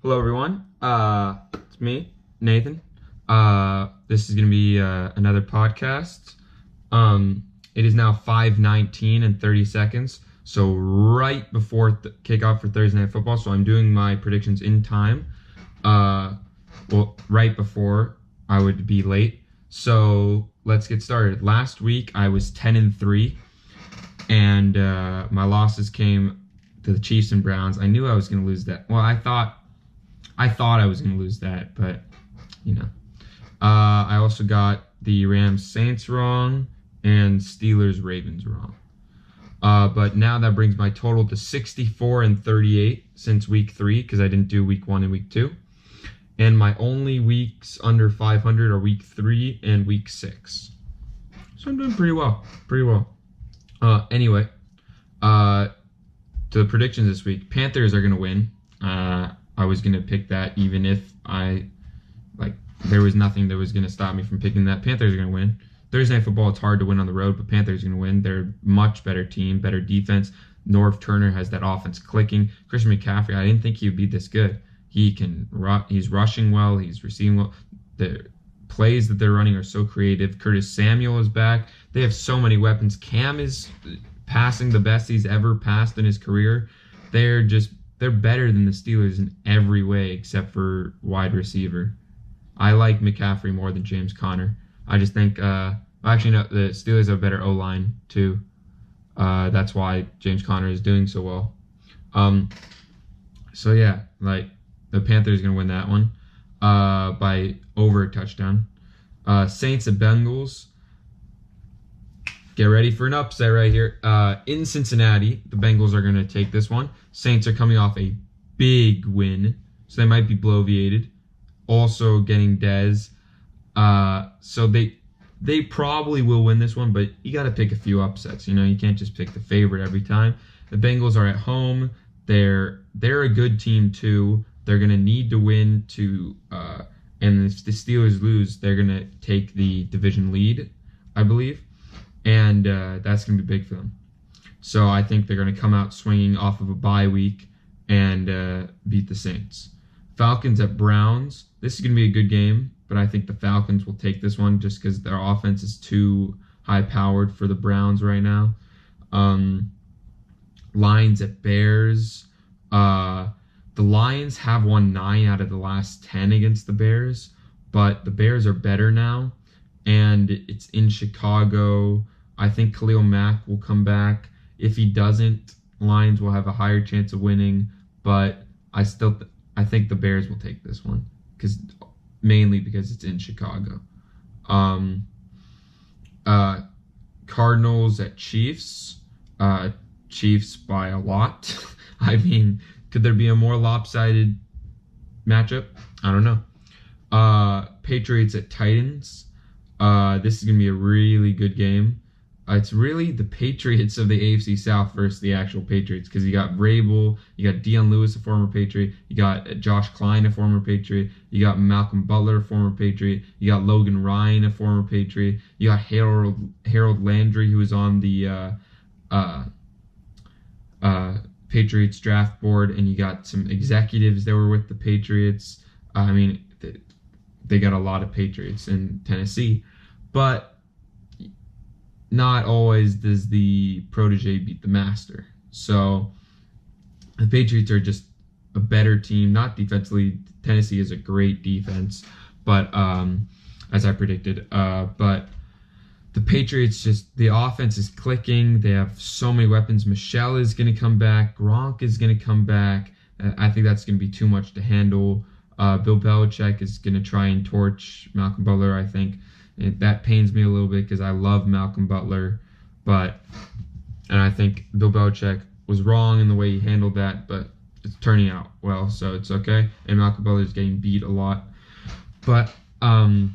Hello, everyone. It's me, Nathan. This is gonna be another podcast. It is now 5:19 and 30 seconds, so right before kickoff for Thursday Night Football. So I'm doing my predictions in time. Right before I would be late. So let's get started. Last week I was 10-3, and my losses came to the Chiefs and Browns. I knew I was gonna lose that. Well, I thought I was going to lose that, but, you know. I also got the Rams-Saints wrong and Steelers-Ravens wrong. But now that brings my total to 64-38 since week 3, because I didn't do week 1 and week 2. And my only weeks under 500 are week 3 and week 6. So I'm doing pretty well. Anyway, to the predictions this week. Panthers are going to win. I was going to pick that even if there was nothing that was going to stop me from picking that. Panthers are going to win. Thursday Night Football, it's hard to win on the road, but Panthers are going to win. They're a much better team, better defense. Norv Turner has that offense clicking. Christian McCaffrey, I didn't think he would be this good. He's rushing well. He's receiving well. The plays that they're running are so creative. Curtis Samuel is back. They have so many weapons. Cam is passing the best he's ever passed in his career. They're better than the Steelers in every way except for wide receiver. I like McCaffrey more than James Conner. I just think, the Steelers have a better O-line too. That's why James Conner is doing so well. The Panthers going to win that one by over a touchdown. Saints and Bengals. Get ready for an upset right here. In Cincinnati, the Bengals are going to take this one. Saints are coming off a big win, so they might be bloviated. Also getting Dez. So they probably will win this one, but you got to pick a few upsets. You know, you can't just pick the favorite every time. The Bengals are at home. They're a good team too. They're going to need to win and if the Steelers lose, they're going to take the division lead, I believe. And that's going to be big for them. So I think they're going to come out swinging off of a bye week and beat the Saints. Falcons at Browns. This is going to be a good game, but I think the Falcons will take this one just because their offense is too high-powered for the Browns right now. Lions at Bears. The Lions have won 9 out of the last 10 against the Bears, but the Bears are better now, and it's in Chicago. I think Khalil Mack will come back. If he doesn't, Lions will have a higher chance of winning, but I think the Bears will take this one mainly because it's in Chicago. Cardinals at Chiefs. Chiefs by a lot. I mean, could there be a more lopsided matchup? I don't know. Patriots at Titans. This is going to be a really good game. It's really the Patriots of the AFC South versus the actual Patriots, because you got Vrabel, you got Deion Lewis, a former Patriot, you got Josh Klein, a former Patriot, you got Malcolm Butler, a former Patriot, you got Logan Ryan, a former Patriot, you got Harold Landry, who was on the Patriots draft board, and you got some executives that were with the Patriots. I mean, they got a lot of Patriots in Tennessee, but not always does the protege beat the master. So the Patriots are just a better team, not defensively. Tennessee is a great defense, but as I predicted, but the Patriots the offense is clicking. They have so many weapons. Michelle is going to come back. Gronk is going to come back. I think that's going to be too much to handle. Bill Belichick is going to try and torch Malcolm Butler, I think. That pains me a little bit because I love Malcolm Butler, and I think Bill Belichick was wrong in the way he handled that, but it's turning out well, so it's okay. And Malcolm Butler is getting beat a lot, but I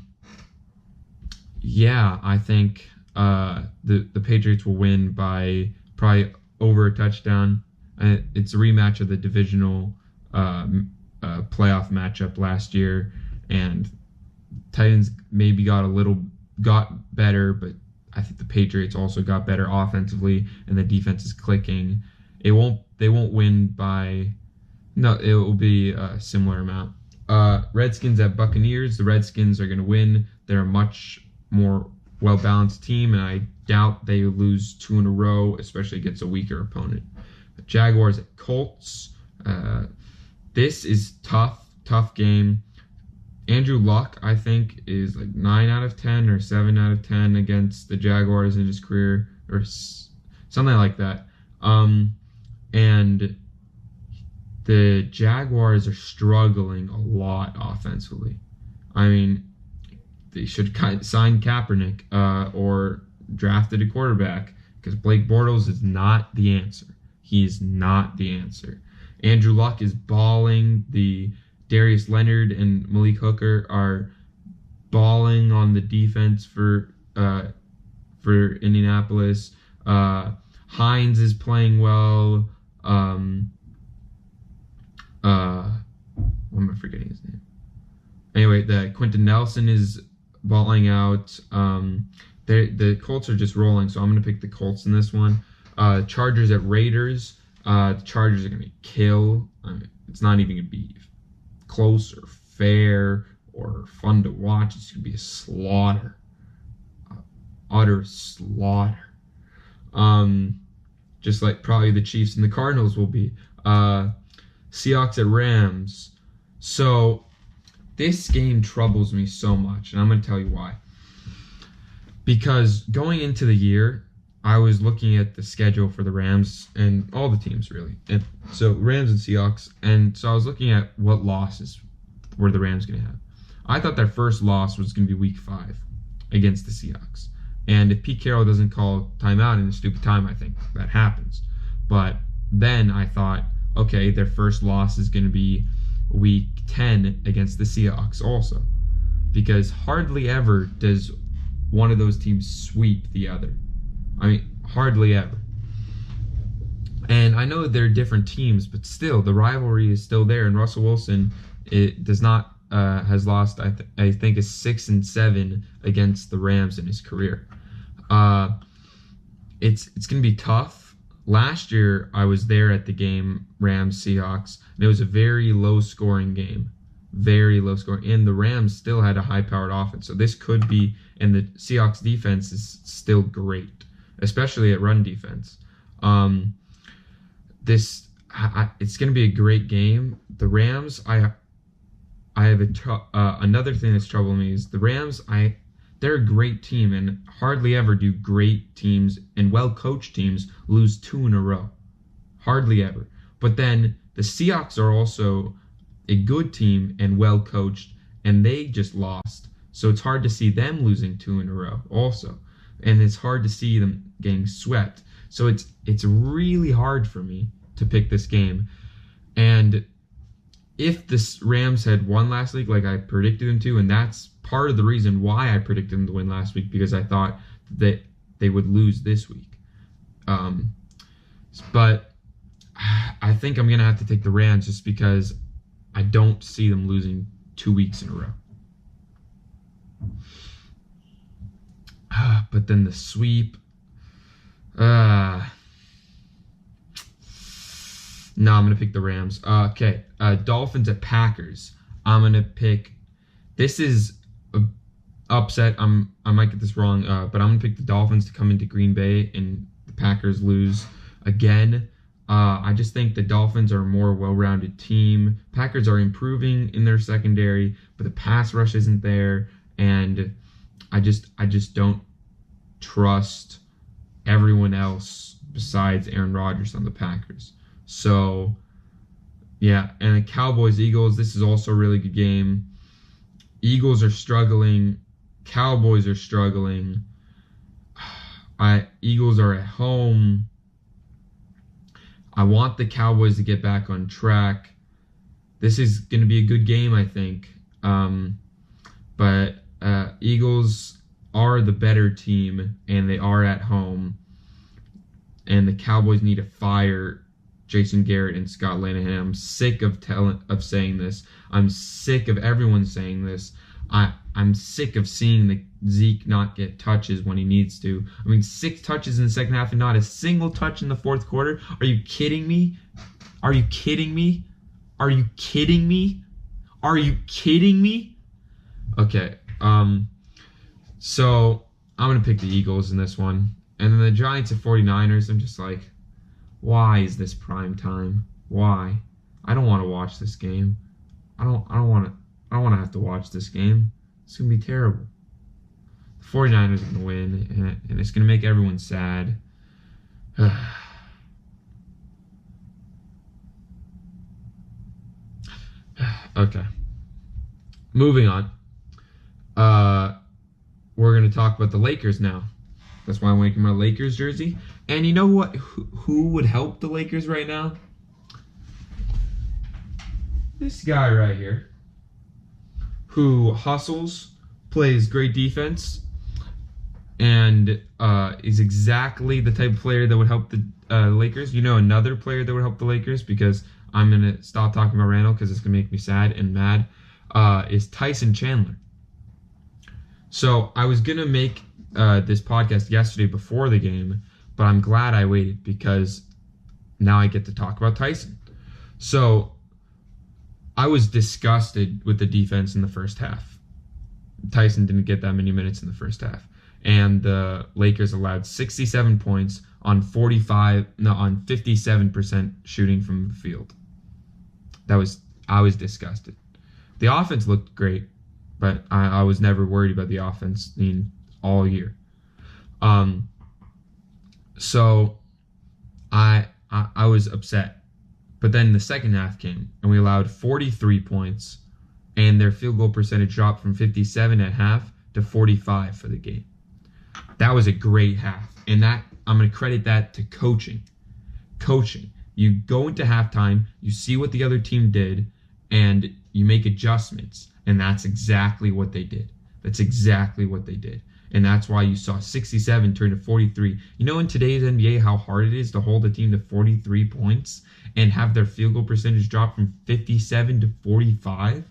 think the Patriots will win by probably over a touchdown. It's a rematch of the divisional playoff matchup last year, and Titans maybe got better, but I think the Patriots also got better offensively, and the defense is clicking. They won't win by No, it will be a similar amount. Redskins at Buccaneers. The Redskins are going to win. They're a much more well-balanced team, and I doubt they lose 2 in a row, especially against a weaker opponent. Jaguars at Colts. This is tough game. Andrew Luck, I think, is like 9 out of 10 or 7 out of 10 against the Jaguars in his career, or something like that. And the Jaguars are struggling a lot offensively. I mean, they should sign Kaepernick or drafted a quarterback, because Blake Bortles is not the answer. He is not the answer. Andrew Luck is balling. The Darius Leonard and Malik Hooker are balling on the defense for Indianapolis. Hines is playing well. What am I forgetting his name? Anyway, the Quentin Nelson is balling out. The Colts are just rolling, so I'm going to pick the Colts in this one. Chargers at Raiders. The Chargers are going to kill. I mean, it's not even going to be close or fair or fun to watch. It's going to be a slaughter. Utter slaughter. Just like probably the Chiefs and the Cardinals will be. Seahawks at Rams. So this game troubles me so much, and I'm going to tell you why. Because going into the year, I was looking at the schedule for the Rams and all the teams, really. And so Rams and Seahawks. And so I was looking at what losses were the Rams going to have. I thought their first loss was going to be Week 5 against the Seahawks. And if Pete Carroll doesn't call timeout in a stupid time, I think that happens. But then I thought, okay, their first loss is going to be Week 10 against the Seahawks also. Because hardly ever does one of those teams sweep the other. I mean, hardly ever. And I know they're different teams, but still, the rivalry is still there. And Russell Wilson has lost, I think, a 6-7 against the Rams in his career. It's going to be tough. Last year, I was there at the game, Rams-Seahawks, and it was a very low-scoring game. Very low scoring. And the Rams still had a high-powered offense. So this could be, and the Seahawks defense is still great, especially at run defense. It's going to be a great game. The Rams, I have another thing that's troubling me is the Rams, they're a great team, and hardly ever do great teams and well-coached teams lose 2 in a row. Hardly ever. But then the Seahawks are also a good team and well-coached, and they just lost. So it's hard to see them losing 2 in a row also. And it's hard to see them getting swept. So it's really hard for me to pick this game. And if the Rams had won last week like I predicted them to, and that's part of the reason why I predicted them to win last week, because I thought that they would lose this week. But I think I'm going to have to take the Rams just because I don't see them losing 2 weeks in a row. But then the sweep. No, I'm going to pick the Rams. Okay, Dolphins at Packers. I'm going to pick. This is an upset. I might get this wrong, but I'm going to pick the Dolphins to come into Green Bay and the Packers lose again. I just think the Dolphins are a more well-rounded team. Packers are improving in their secondary, but the pass rush isn't there, and I just don't trust everyone else besides Aaron Rodgers on the Packers. So, yeah, and the Cowboys-Eagles, this is also a really good game. Eagles are struggling. Cowboys are struggling. Eagles are at home. I want the Cowboys to get back on track. This is going to be a good game, I think. But Eagles are the better team, and they are at home. And the Cowboys need to fire Jason Garrett and Scott Linehan. I'm sick of saying this. I'm sick of everyone saying this. I'm sick of seeing the Zeke not get touches when he needs to. I mean, 6 touches in the second half and not a single touch in the fourth quarter. Are you kidding me? Are you kidding me? Are you kidding me? Are you kidding me? Okay, so I'm going to pick the Eagles in this one. And then the Giants and 49ers, I'm just like, why is this prime time? Why? I don't want to watch this game. I don't want to have to watch this game. It's going to be terrible. The 49ers are going to win, and it's going to make everyone sad. Okay. Moving on. We're going to talk about the Lakers now. That's why I'm wearing my Lakers jersey. And you know what? Who would help the Lakers right now? This guy right here, who hustles, plays great defense, and is exactly the type of player that would help the Lakers. You know another player that would help the Lakers, because I'm going to stop talking about Randall because it's going to make me sad and mad, is Tyson Chandler. So I was going to make this podcast yesterday before the game, but I'm glad I waited because now I get to talk about Tyson. So I was disgusted with the defense in the first half. Tyson didn't get that many minutes in the first half. And the Lakers allowed 67 points on 57% shooting from the field. I was disgusted. The offense looked great, but I was never worried about the offense all year. So I was upset. But then the second half came, and we allowed 43 points, and their field goal percentage dropped from 57 at half to 45 for the game. That was a great half, and that I'm going to credit that to coaching. Coaching. You go into halftime, you see what the other team did, and you make adjustments, and that's exactly what they did. That's exactly what they did. And that's why you saw 67 turn to 43. You know in today's NBA how hard it is to hold a team to 43 points and have their field goal percentage drop from 57 to 45?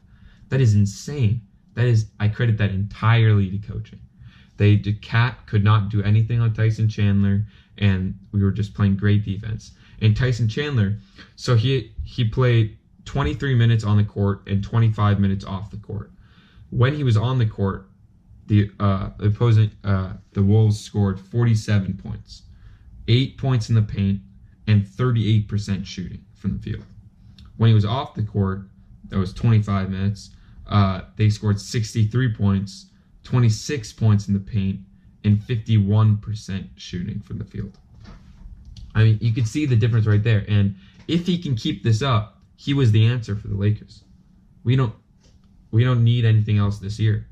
That is insane. I credit that entirely to coaching. Cat could not do anything on Tyson Chandler, and we were just playing great defense. And Tyson Chandler, so he played 23 minutes on the court and 25 minutes off the court. When he was on the court, the Wolves scored 47 points, 8 points in the paint, and 38% shooting from the field. When he was off the court, that was 25 minutes, they scored 63 points, 26 points in the paint, and 51% shooting from the field. I mean, you can see the difference right there. And if he can keep this up, he was the answer for the Lakers. We don't need anything else this year.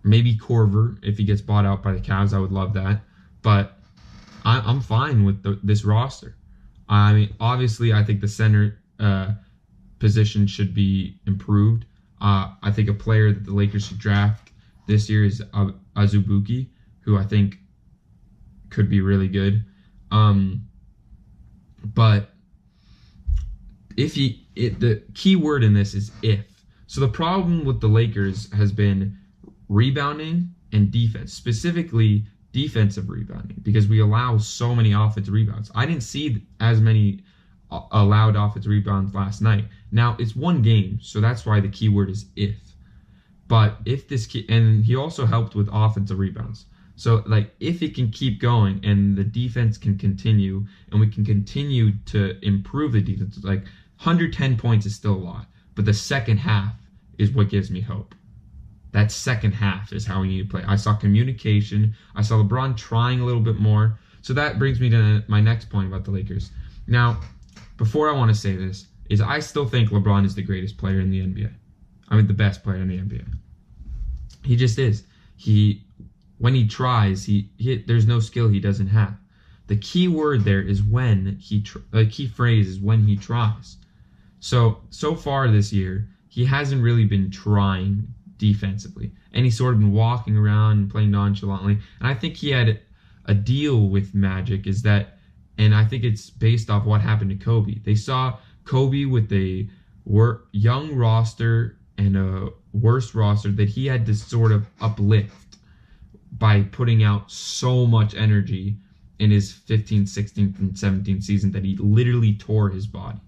Maybe Corver, if he gets bought out by the Cavs, I would love that. But I'm fine with this roster. I mean, obviously, I think the center position should be improved. I think a player that the Lakers should draft this year is Azubuike, who I think could be really good. But the key word in this is if. So the problem with the Lakers has been rebounding and defense, specifically defensive rebounding, because we allow so many offensive rebounds. I didn't see as many allowed offensive rebounds last night. Now, it's one game, so that's why the key word is if. But and he also helped with offensive rebounds. So, if it can keep going and the defense can continue, and we can continue to improve the defense, 110 points is still a lot, but the second half is what gives me hope. That second half is how we need to play. I saw communication. I saw LeBron trying a little bit more. So that brings me to my next point about the Lakers. Now, before I want to say this, is I still think LeBron is the greatest player in the NBA. I mean, the best player in the NBA. He just is. When he tries, there's no skill he doesn't have. The key word there is when the key phrase is when he tries. So far this year, he hasn't really been trying defensively, and he's sort of been walking around and playing nonchalantly. And I think he had a deal with Magic, and I think it's based off what happened to Kobe. They saw Kobe with a young roster and a worse roster that he had to sort of uplift by putting out so much energy in his 15, 16, and 17 season that he literally tore his body.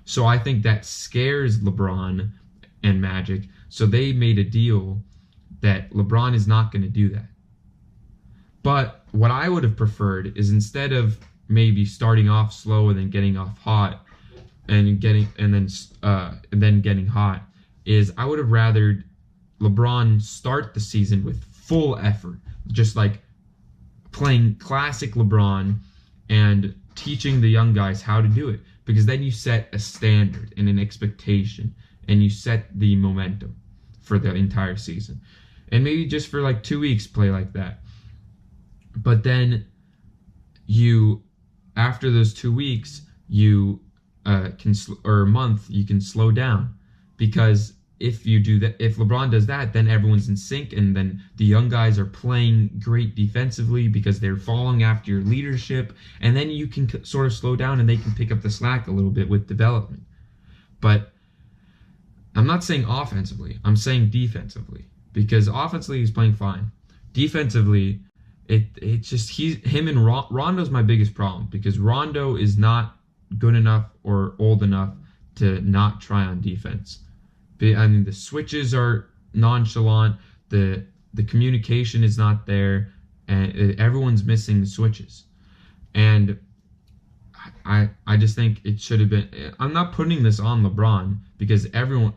So I think that scares LeBron and Magic. So they made a deal that LeBron is not going to do that. But what I would have preferred is, instead of maybe starting off slow and then getting off hot and then getting hot, is I would have rather LeBron start the season with full effort, just like playing classic LeBron and teaching the young guys how to do it, because then you set a standard and an expectation and you set the momentum for the entire season. And maybe just for like 2 weeks play like that. But then after those 2 weeks, you or a month, you can slow down, because if you do that, if LeBron does that, then everyone's in sync, and then the young guys are playing great defensively because they're following after your leadership, and then you can sort of slow down and they can pick up the slack a little bit with development. But I'm not saying offensively, I'm saying defensively, because offensively he's playing fine. Defensively, it's just him and Rondo's my biggest problem, because Rondo is not good enough or old enough to not try on defense. I mean, the switches are nonchalant, the communication is not there, and everyone's missing the switches. And I just think it should have been. I'm not putting this on LeBron, because everyone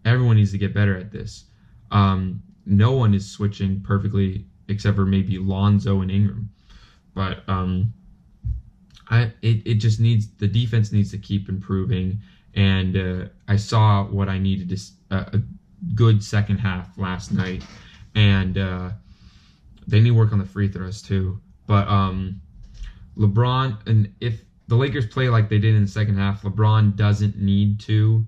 needs to get better at this. No one is switching perfectly except for maybe Lonzo and Ingram, but it just needs, the defense needs to keep improving. And I saw what I needed a good second half last night, and they need to work on the free throws too. But LeBron, and if the Lakers play like they did in the second half, LeBron doesn't need to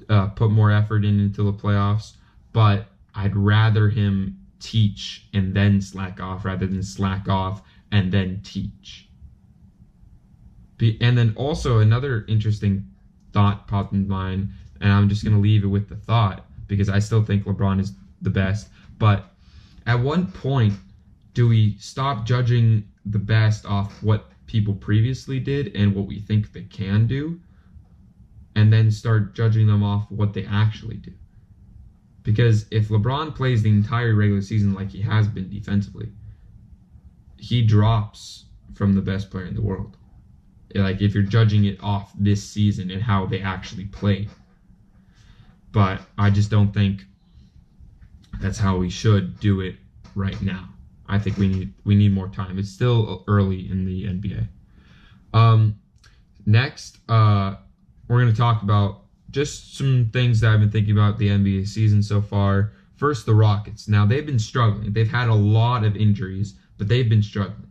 put more effort into the playoffs. But I'd rather him teach and then slack off rather than slack off and then teach. And then also another interesting thought popped in mind, and I'm just going to leave it with the thought, because I still think LeBron is the best. But at one point, do we stop judging the best off what people previously did and what we think they can do, and then start judging them off what they actually do? Because if LeBron plays the entire regular season like he has been defensively, he drops from the best player in the world. Like, if you're judging it off this season and how they actually played. But I just don't think that's how we should do it right now. I think we need more time. It's still early in the NBA. Next, we're going to talk about just some things that I've been thinking about the NBA season so far. First, the Rockets. Now, they've been struggling. They've had a lot of injuries, but they've been struggling.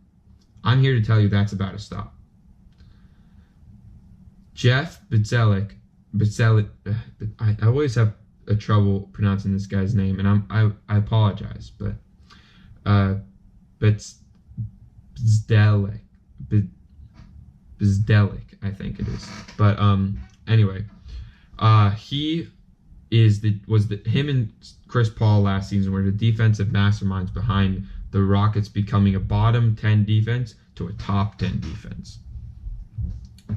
I'm here to tell you that's about to stop. Jeff Bzdelik, I always have a trouble pronouncing this guy's name, and I apologize, but Bzdelik, I think it is. But anyway, him and Chris Paul last season were the defensive masterminds behind the Rockets becoming a bottom 10 defense to a top 10 defense.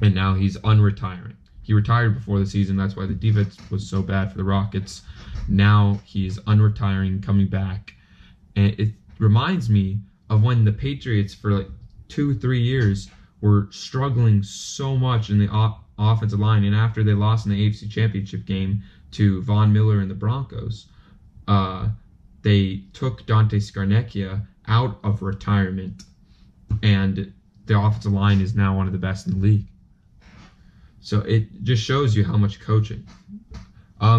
And now he's unretiring. He retired before the season. That's why the defense was so bad for the Rockets. Now he's unretiring, coming back. And it reminds me of when the Patriots for like 2-3 years were struggling so much in the offensive line. And after they lost in the AFC Championship game to Von Miller and the Broncos, they took Dante Scarnecchia out of retirement. And the offensive line is now one of the best in the league. So it just shows you how much coaching.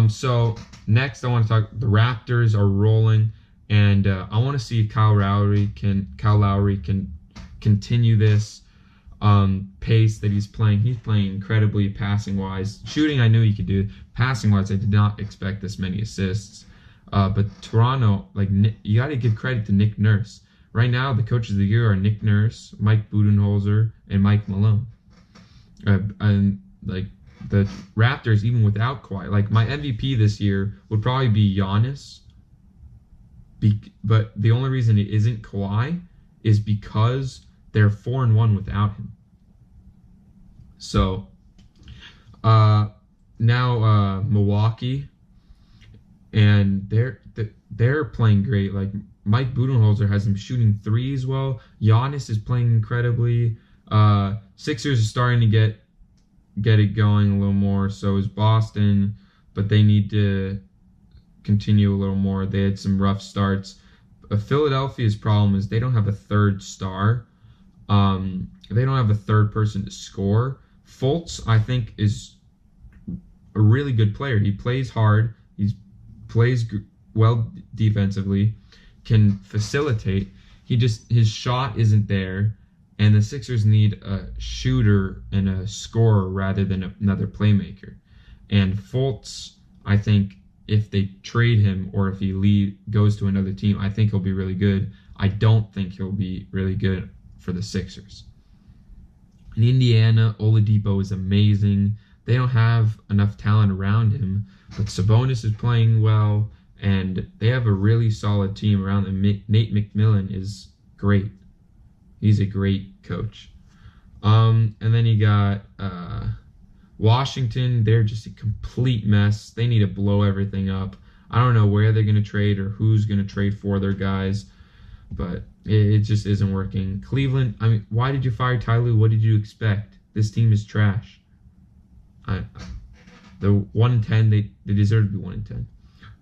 So next I want to talk, the Raptors are rolling, and I want to see if Kyle Lowry can continue this pace that he's playing. He's playing incredibly passing wise. Shooting, I knew he could do. Passing wise, I did not expect this many assists. But Toronto, you got to give credit to Nick Nurse. Right now, the coaches of the year are Nick Nurse, Mike Budenholzer, and Mike Malone. And the Raptors, even without Kawhi, my MVP this year would probably be Giannis. But the only reason it isn't Kawhi is because they're 4-1 without him. So Uh, Now Milwaukee, and they're playing great. Like Mike Budenholzer has them shooting threes well. Giannis is playing incredibly. Sixers are starting to get it going a little more. So is Boston, but they need to continue a little more. They had some rough starts. Philadelphia's problem is they don't have a third star. They don't have a third person to score. Fultz, I think, is a really good player. He plays hard. He plays well defensively. Can facilitate. His shot isn't there, and the Sixers need a shooter and a scorer rather than another playmaker. And Fultz, I think, if they trade him or if he goes to another team, I think he'll be really good. I don't think he'll be really good for the Sixers. In Indiana, Oladipo is amazing. They don't have enough talent around him, but Sabonis is playing well, and they have a really solid team around them. Nate McMillan is great. He's a great coach. And then you got Washington. They're just a complete mess. They need to blow everything up. I don't know where they're going to trade or who's going to trade for their guys, but it just isn't working. Cleveland, I mean, why did you fire Ty Lue? What did you expect? This team is trash. The 1-10, they deserve to be 1-10.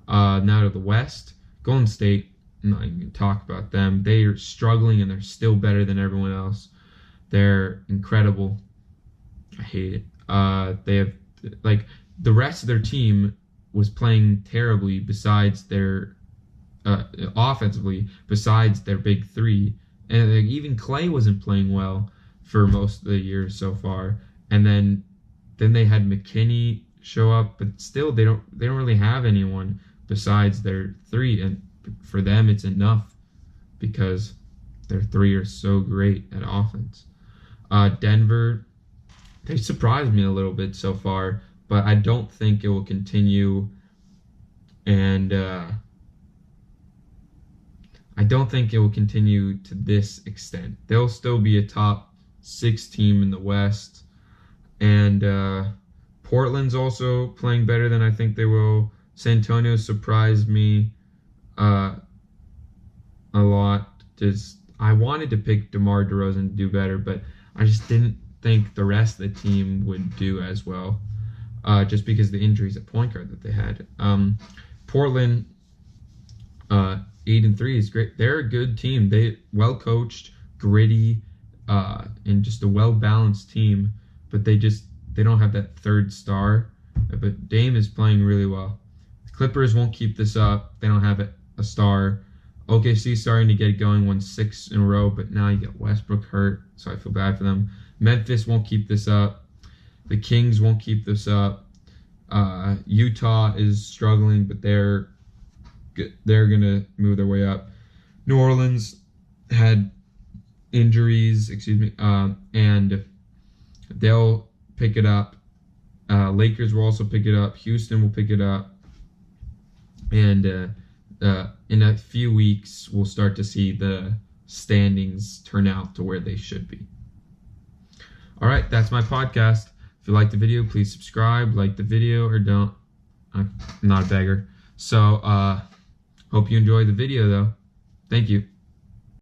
Now to the West, Golden State, I'm not even going to talk about them. They are struggling, and they're still better than everyone else. They're incredible. I hate it. They have, like, the rest of their team was playing terribly besides their offensively, besides their big three. And even Clay wasn't playing well for most of the year so far. And then they had McKinney show up, but still they don't really have anyone besides their three. And for them, it's enough because their three are so great at offense. Denver, they surprised me a little bit so far, but I don't think it will continue. And I don't think it will continue to this extent. They'll still be a top 6 team in the West. And Portland's also playing better than I think they will. San Antonio surprised me a lot. I wanted to pick DeMar DeRozan to do better, but I just didn't think the rest of the team would do as well, just because of the injuries at point guard that they had. Portland, 8-3 is great. They're a good team. They well coached, gritty, and just a well balanced team. But they don't have that third star. But Dame is playing really well. The Clippers won't keep this up. They don't have a star. OKC starting to get going, won 6 in a row, but now you get Westbrook hurt, so I feel bad for them. Memphis won't keep this up. The Kings won't keep this up. Utah is struggling, but they're gonna move their way up. New Orleans had injuries, and they'll pick it up. Lakers will also pick it up. Houston will pick it up, and in a few weeks, we'll start to see the standings turn out to where they should be. All right, that's my podcast. If you like the video, please subscribe, like the video, or don't. I'm not a beggar. So, hope you enjoyed the video, though. Thank you.